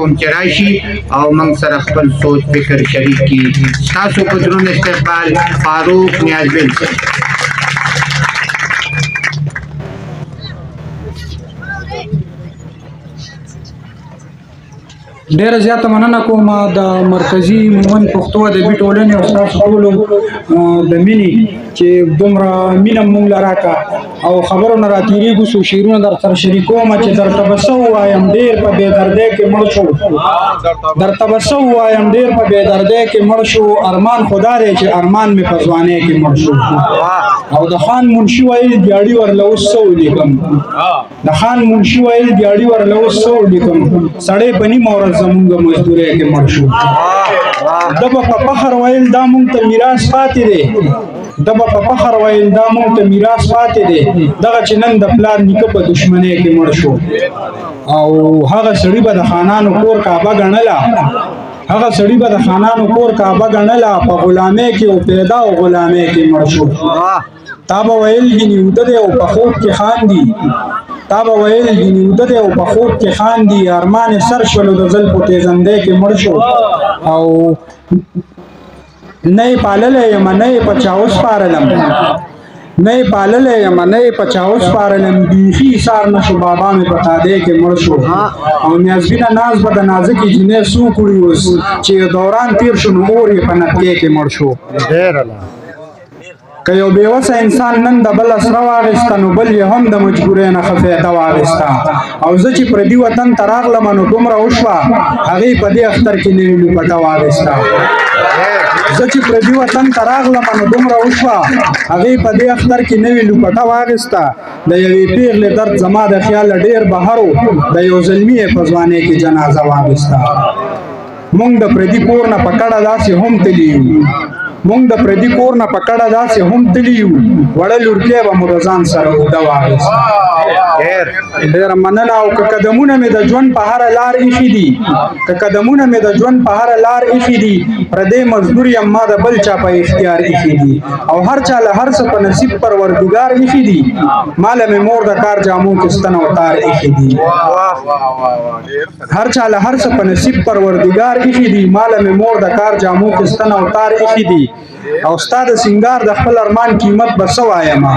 کوم چې راشي او موږ سره خپل سوچ فکر شریک کړي. ستاسو په درون استقبال فاروق نیازبین صاحب. ډیره زیاته مننه کوم د مرکزی مومن پښتو ادبي ټولنې او ستاسو ټولو د مینې چې دومره مینه مونږ له راکړه او خبرو نه راتېرېږو څو شعرونه در سره شریکوم چې درته به څه ووایم ډېر په بېدردۍ کې مړ شو درته به څه ووایم ډېر په بېدردۍ کې مړ شو ارمان خدا دی چې ارمان مې په ځوانۍ کې مړ شو او د خان منشي ویل دیاړي ورله اوس څه ولیکم د خان منشي ویل دیاړي ورله اوس څه ولیکم سړی په نیمه ورځ زمونږ مزدورۍ کې مړ شو ده به په فخر ویل دا مونږ ته میراث پاتې دی ده به په فخر ویل دا مونږ ته میراث پاتې دی دغه چې نن د پلار نیکه په دشمنۍ کې مړ شو او هغه سړي به د خانانو کور کعبه ګڼله هغه سړي به د خانانو کور کعبه ګڼله په غلامۍ کې او پیدا او غلامۍ کې مړ شو تا به ویل ګینې اوده دی او په خوب کې خاندي تا به ویل ګینې اوده دی او په خوب کې خاندي ارمان سر شولو د زلفو تیزندۍ کې مړ شو او نه یې پاللی یم نه یې په چا وسپارلم نه یې پاللی یم نه یې په چا وسپارلم بیخي ایثار نه شو بابا مې په تادۍ کې مړ شو او نیازبینه ناز به د نازکې جینۍ څو کړي اوس چې دوران تیر شو نو اور یې په نتکۍ کې مړ شو که یو بېوسه انسان نن د بل اسره واخیسته نو بل یې هم د مجبورۍ نه ښه فایده واخیسته او زه چې پردي وطن ته راغلم نو دومره وشوه هغې په دې اختر کې نوې لوپټه واخیسته زه چې پردي وطن ته راغلم نو دومره وشوه هغې په دې اختر کې نوې لوپټه واخیسته د یوې پیغلې درد زما د خیاله ډېر بهر و د یو زلمي یې په ځوانۍ کې جنازه واخیسته مونږ د پردي کور نه په کډه داسې هم تلي یو مونږ د پردي کور نه په کډه داسې هم تلي یو وړه لورکۍ به مو د ځان سره اوږده واخیسته ډېره مننه او که قدمونه مې د ژوند په هره لار ایښي دي که قدمونه مې د ژوند په هره لار ایښي دي پردی مزدور یم ما د بل چا په اختیار ایښي دي او هر چا له هر څه په نصیب پروردګار ایښي دي ما له مې مور د کار جامو کې ستن او تار ایښي دي هر چا له هر څه په نصیب پروردګار ایښي دي ما له مې مور د کار جامو کې ستن او تار ایښي دي او ستا د سنگار د خپل ارمان قیمت به څه وایمه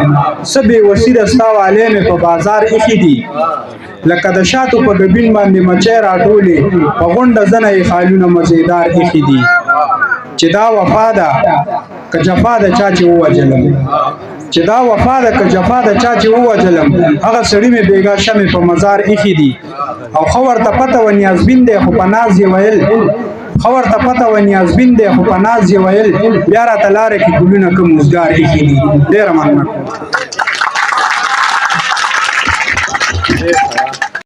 څه بې وسي د ستا والی مې په بازار ایښي دي لکه د شاتو په ګبین باندې مچۍ راټولې په غونډه زنه یې خالونه مزیدار ایښي دي چې دا وفا ده که جفا ده چا چې ووجلم چې دا وفا ده که جفا ده چا چې ووجلم هغه سړي مې بېګا شمې په مزار ایښي دي او ښه ورته پته و نیازبین دی خو په ناز یې ویل ښه ورته پته و نیازبین دی خو په ناز یې ویل بیا راته لاره کې ګلونه که موزګار ایښي دي ډېره مننه